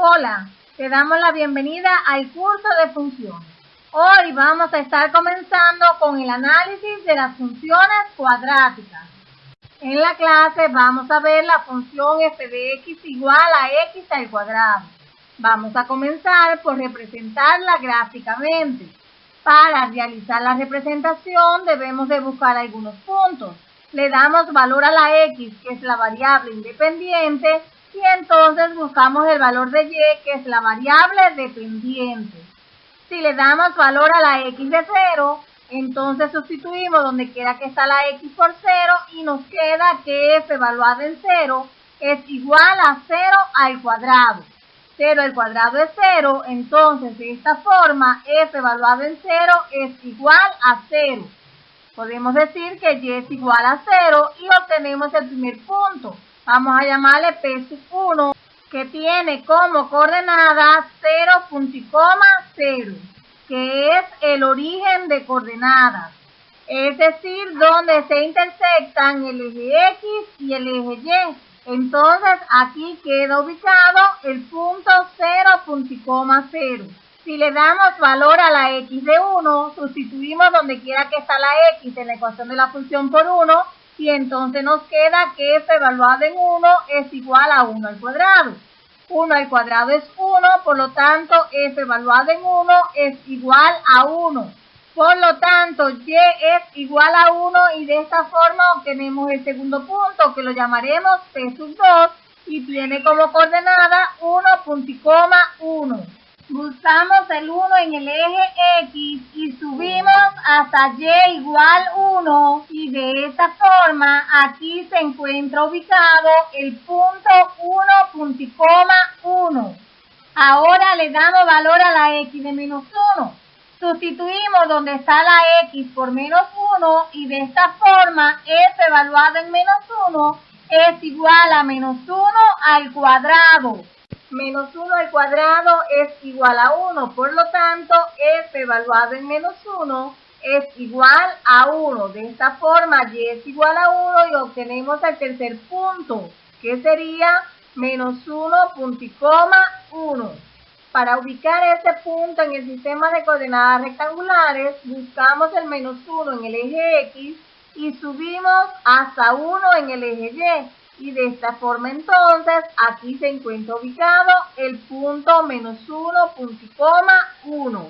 Hola, te damos la bienvenida al curso de funciones. Hoy vamos a estar comenzando con el análisis de las funciones cuadráticas. En la clase vamos a ver la función f de x igual a x al cuadrado. Vamos a comenzar por representarla gráficamente. Para realizar la representación debemos de buscar algunos puntos. Le damos valor a la x, que es la variable independiente, y entonces buscamos el valor de y, que es la variable dependiente. Si le damos valor a la x de 0, entonces sustituimos donde quiera que está la x por 0 y nos queda que f evaluada en 0 es igual a 0 al cuadrado. 0 al cuadrado es 0, entonces de esta forma f evaluado en 0 es igual a 0. Podemos decir que y es igual a 0 y obtenemos el primer punto. Vamos a llamarle P sub 1, que tiene como coordenada 0,0, que es el origen de coordenadas. Es decir, donde se intersectan el eje X y el eje Y. Entonces, aquí queda ubicado el punto 0,0. Si le damos valor a la x de 1, sustituimos donde quiera que está la x en la ecuación de la función por 1, y entonces nos queda que f evaluado en 1 es igual a 1 al cuadrado. 1 al cuadrado es 1, por lo tanto, f evaluado en 1 es igual a 1. Por lo tanto, y es igual a 1 y de esta forma obtenemos el segundo punto, que lo llamaremos P sub 2 y tiene como coordenada 1,1. Buscamos el 1 en el eje X y subimos hasta y igual 1 y de esta forma aquí se encuentra ubicado el punto 1,1. Ahora le damos valor a la x de menos 1. Sustituimos donde está la x por menos 1 y de esta forma f evaluado en menos 1 es igual a menos 1 al cuadrado. Menos 1 al cuadrado es igual a 1, por lo tanto, f evaluado en menos 1 es igual a 1. De esta forma, y es igual a 1 y obtenemos el tercer punto, que sería menos 1,1. Para ubicar este punto en el sistema de coordenadas rectangulares, buscamos el menos 1 en el eje X y subimos hasta 1 en el eje Y. Y de esta forma entonces aquí se encuentra ubicado el punto menos 1,1.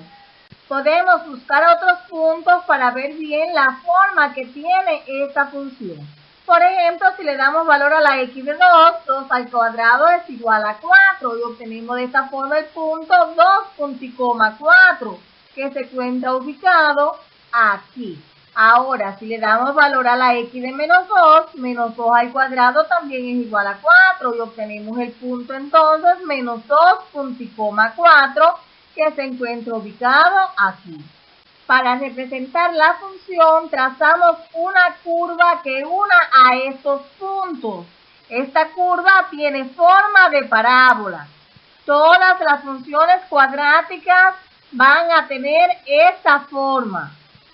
Podemos buscar otros puntos para ver bien la forma que tiene esta función. Por ejemplo, si le damos valor a la x de 2, 2 al cuadrado es igual a 4 y obtenemos de esta forma el punto 2,4 que se encuentra ubicado aquí. Ahora, si le damos valor a la x de menos 2 al cuadrado también es igual a 4 y obtenemos el punto entonces menos 2,4 que se encuentra ubicado aquí. Para representar la función trazamos una curva que una a estos puntos. Esta curva tiene forma de parábola. Todas las funciones cuadráticas van a tener esta forma,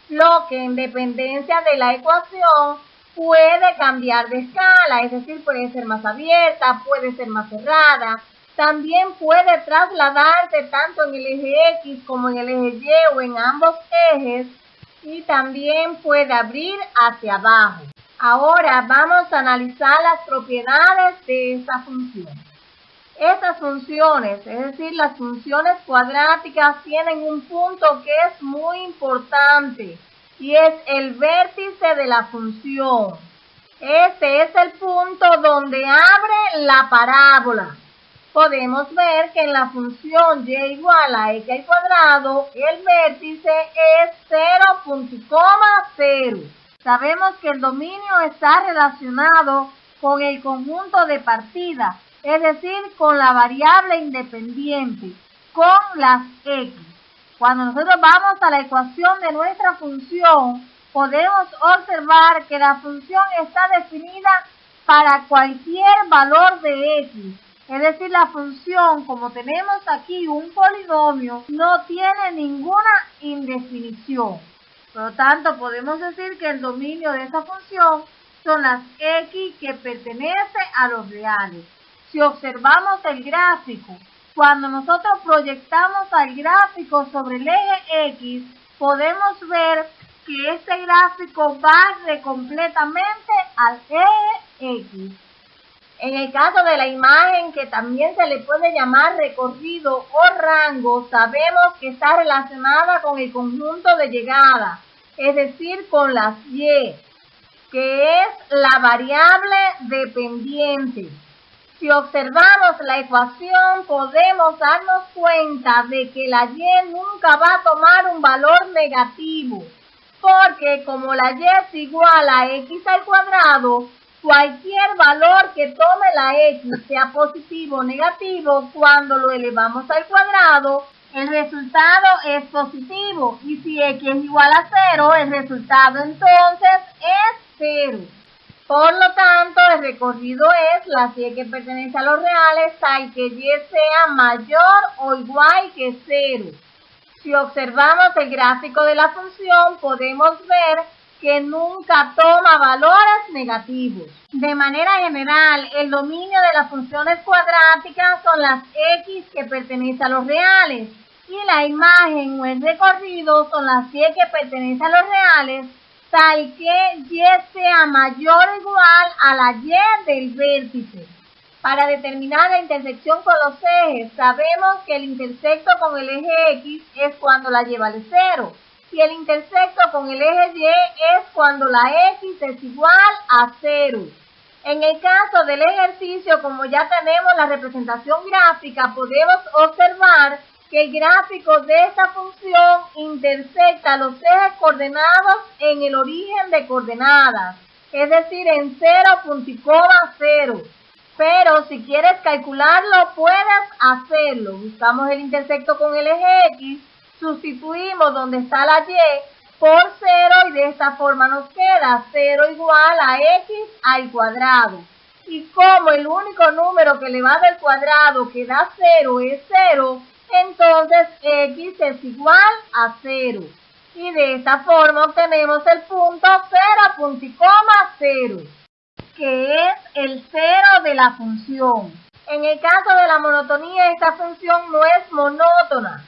lo que en dependencia de la ecuación puede cambiar de escala, es decir, puede ser más abierta, puede ser más cerrada, también puede trasladarse tanto en el eje X como en el eje Y o en ambos ejes y también puede abrir hacia abajo. Ahora vamos a analizar las propiedades de esta función. Estas funciones, es decir, las funciones cuadráticas, tienen un punto que es muy importante y es el vértice de la función. Este es el punto donde abre la parábola. Podemos ver que en la función y igual a x al cuadrado, el vértice es 0,0. Sabemos que el dominio está relacionado con el conjunto de partida, es decir, con la variable independiente, con las x. Cuando nosotros vamos a la ecuación de nuestra función, podemos observar que la función está definida para cualquier valor de x. Es decir, la función, como tenemos aquí un polinomio, no tiene ninguna indefinición. Por lo tanto, podemos decir que el dominio de esa función son las x que pertenecen a los reales. Si observamos el gráfico, Cuando nosotros proyectamos al gráfico sobre el eje X, podemos ver que este gráfico barre completamente al eje X. En el caso de la imagen, que también se le puede llamar recorrido o rango, sabemos que está relacionada con el conjunto de llegada, es decir, con las Y, que es la variable dependiente. Si observamos la ecuación, podemos darnos cuenta de que la Y nunca va a tomar un valor negativo, porque como la Y es igual a X al cuadrado, cualquier valor que tome la X, sea positivo o negativo, cuando lo elevamos al cuadrado, el resultado es positivo. Y si X es igual a 0, el resultado entonces es 0. Por lo tanto, el recorrido es la Y que pertenece a los reales tal que Y sea mayor o igual que 0. Si observamos el gráfico de la función, podemos ver que nunca toma valores negativos. De manera general, el dominio de las funciones cuadráticas son las X que pertenecen a los reales y la imagen o el recorrido son las Y que pertenecen a los reales, tal que Y sea mayor o igual a la Y del vértice. Para determinar la intersección con los ejes, sabemos que el intersecto con el eje X es cuando la Y vale 0. Y el intersecto con el eje Y es cuando la X es igual a 0. En el caso del ejercicio, como ya tenemos la representación gráfica, podemos observar que el gráfico de esta función intersecta los ejes coordenados en el origen de coordenadas, es decir, en 0.0. Pero si quieres calcularlo, puedes hacerlo. Buscamos el intersecto con el eje X, sustituimos donde está la Y por 0 y de esta forma nos queda 0 igual a X al cuadrado. Y como el único número que le va del cuadrado que da 0 es 0, entonces X es igual a 0. Y de esta forma obtenemos el punto 0.0, que es el 0 de la función. En el caso de la monotonía, esta función no es monótona.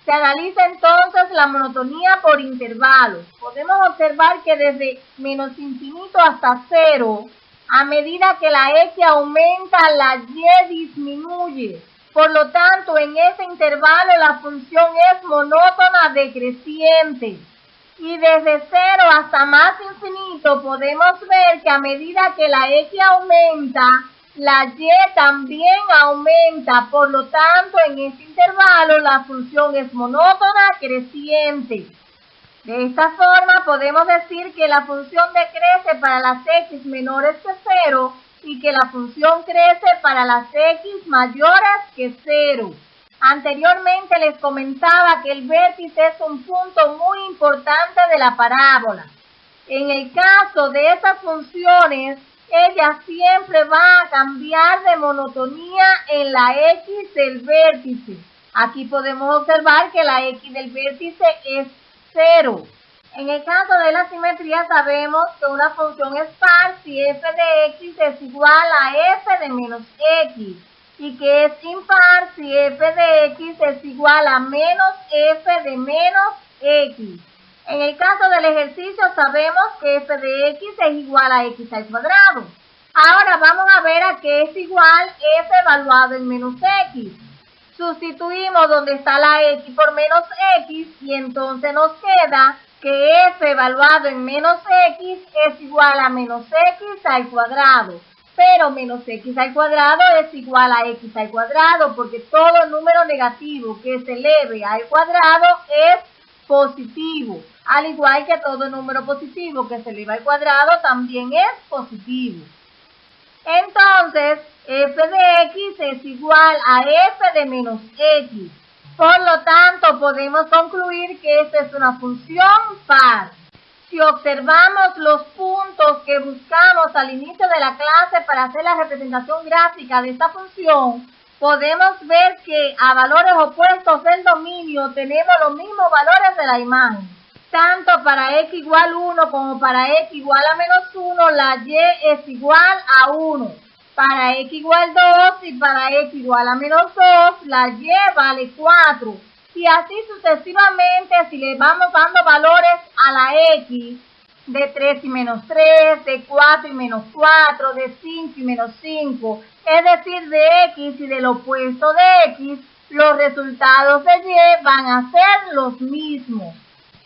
Se analiza entonces la monotonía por intervalos. Podemos observar que desde menos infinito hasta 0, a medida que la X aumenta, la Y disminuye. Por lo tanto, en ese intervalo la función es monótona decreciente. Y desde 0 hasta más infinito podemos ver que a medida que la X aumenta, la Y también aumenta. Por lo tanto, en este intervalo la función es monótona creciente. De esta forma podemos decir que la función decrece para las X menores que 0 y que la función crece para las X mayores que 0. Anteriormente les comentaba que el vértice es un punto muy importante de la parábola. En el caso de esas funciones, ella siempre va a cambiar de monotonía en la X del vértice. Aquí podemos observar que la X del vértice es 0. En el caso de la simetría sabemos que una función es par si f de x es igual a f de menos x y que es impar si f de x es igual a menos f de menos x. En el caso del ejercicio sabemos que f de x es igual a x al cuadrado. Ahora vamos a ver a qué es igual f evaluado en menos x. Sustituimos donde está la x por menos x y entonces nos queda que f evaluado en menos x es igual a menos x al cuadrado. Pero menos x al cuadrado es igual a x al cuadrado porque todo número negativo que se eleve al cuadrado es positivo. Al igual que todo número positivo que se eleva al cuadrado también es positivo. Entonces, f de x es igual a f de menos x. Por lo tanto, podemos concluir que esta es una función par. Si observamos los puntos que buscamos al inicio de la clase para hacer la representación gráfica de esta función, podemos ver que a valores opuestos del dominio tenemos los mismos valores de la imagen. Tanto para x igual 1 como para x igual a menos 1, la y es igual a 1. Para x igual 2 y para x igual a menos 2, la y vale 4. Y así sucesivamente, si le vamos dando valores a la x, de 3 y menos 3, de 4 y menos 4, de 5 y menos 5, es decir, de x y del opuesto de x, los resultados de y van a ser los mismos.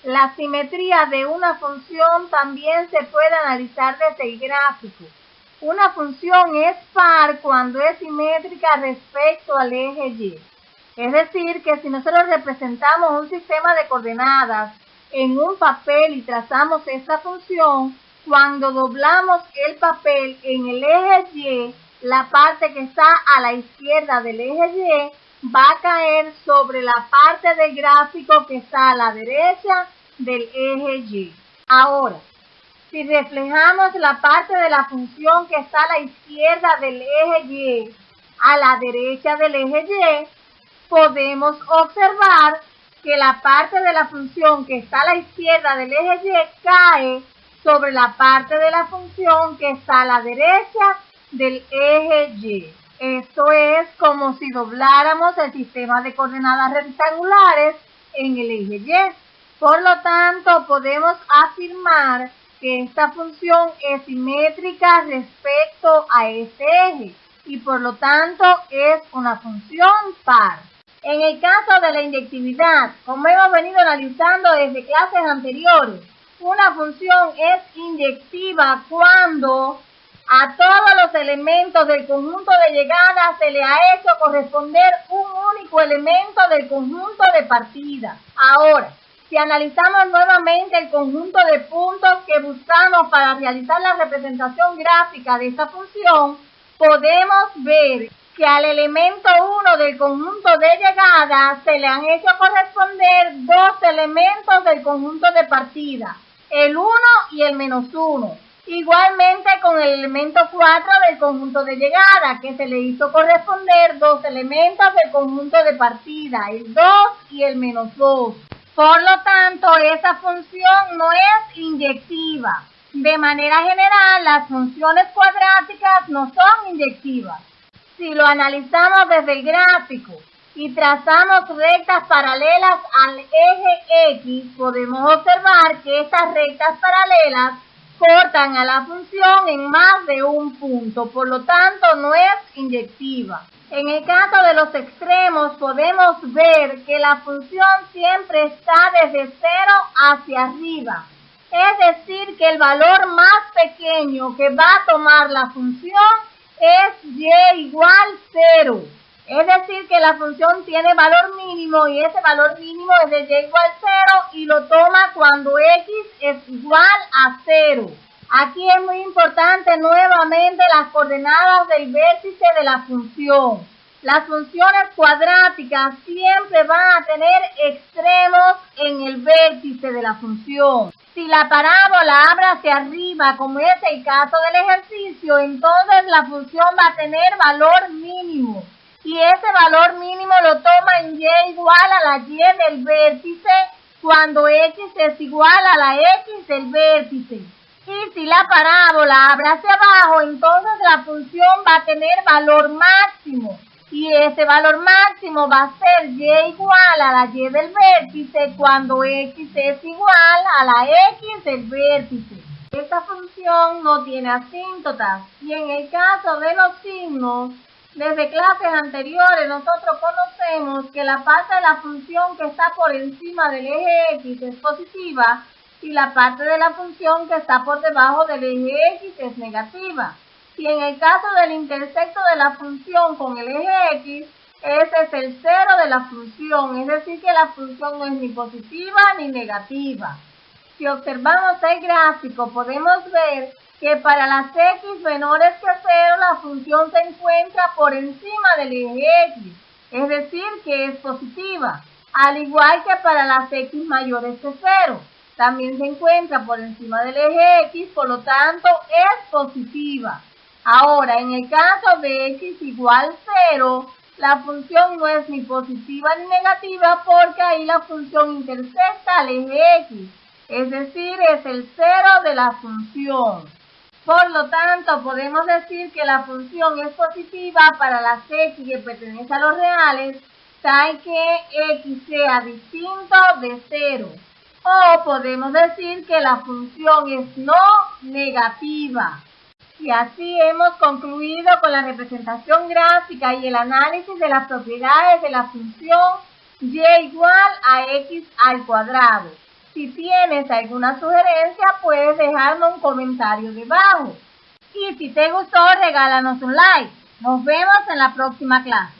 La simetría de una función también se puede analizar desde el gráfico. Una función es par cuando es simétrica respecto al eje y. Es decir, que si nosotros representamos un sistema de coordenadas en un papel y trazamos esta función, cuando doblamos el papel en el eje y, la parte que está a la izquierda del eje y va a caer sobre la parte del gráfico que está a la derecha del eje y. Ahora, si reflejamos la parte de la función que está a la izquierda del eje y a la derecha del eje y, podemos observar que la parte de la función que está a la izquierda del eje y cae sobre la parte de la función que está a la derecha del eje y. Esto es como si dobláramos el sistema de coordenadas rectangulares en el eje y. Por lo tanto, podemos afirmar que esta función es simétrica respecto a este eje y por lo tanto es una función par. En el caso de la inyectividad, como hemos venido analizando desde clases anteriores, una función es inyectiva cuando a todos los elementos del conjunto de llegada se le ha hecho corresponder un único elemento del conjunto de partida. Ahora, si analizamos nuevamente el conjunto de puntos que buscamos para realizar la representación gráfica de esta función, podemos ver que al elemento 1 del conjunto de llegada se le han hecho corresponder dos elementos del conjunto de partida, el 1 y el menos 1. Igualmente con el elemento 4 del conjunto de llegada, que se le hizo corresponder dos elementos del conjunto de partida, el 2 y el menos 2. Por lo tanto, esa función no es inyectiva. De manera general, las funciones cuadráticas no son inyectivas. Si lo analizamos desde el gráfico y trazamos rectas paralelas al eje X, podemos observar que estas rectas paralelas cortan a la función en más de un punto, por lo tanto no es inyectiva. En el caso de los extremos podemos ver que la función siempre está desde 0 hacia arriba. Es decir, que el valor más pequeño que va a tomar la función es y igual 0. Es decir, que la función tiene valor mínimo y ese valor mínimo es de y igual 0 y lo toma cuando x es igual a 0. Aquí es muy importante nuevamente las coordenadas del vértice de la función. Las funciones cuadráticas siempre van a tener extremos en el vértice de la función. Si la parábola abre hacia arriba, como es el caso del ejercicio, entonces la función va a tener valor mínimo. Y ese valor mínimo lo toma en y igual a la y del vértice cuando x es igual a la x del vértice. Y si la parábola abre hacia abajo, entonces la función va a tener valor máximo. Y ese valor máximo va a ser y igual a la y del vértice cuando x es igual a la x del vértice. Esta función no tiene asíntotas. Y en el caso de los signos, desde clases anteriores nosotros conocemos que la parte de la función que está por encima del eje X es positiva y la parte de la función que está por debajo del eje X es negativa. Y en el caso del intersecto de la función con el eje X, ese es el cero de la función, es decir que la función no es ni positiva ni negativa. Si observamos el gráfico, podemos ver que para las x menores que 0, la función se encuentra por encima del eje X, es decir que es positiva, al igual que para las x mayores que 0. También se encuentra por encima del eje X, por lo tanto es positiva. Ahora, en el caso de x igual 0, la función no es ni positiva ni negativa porque ahí la función intersecta al eje X, es decir, es el cero de la función. Por lo tanto, podemos decir que la función es positiva para las x que pertenecen a los reales, tal que x sea distinto de 0. O podemos decir que la función es no negativa. Y así hemos concluido con la representación gráfica y el análisis de las propiedades de la función y igual a x al cuadrado. Si tienes alguna sugerencia, puedes dejarme un comentario debajo. Y si te gustó, regálanos un like. Nos vemos en la próxima clase.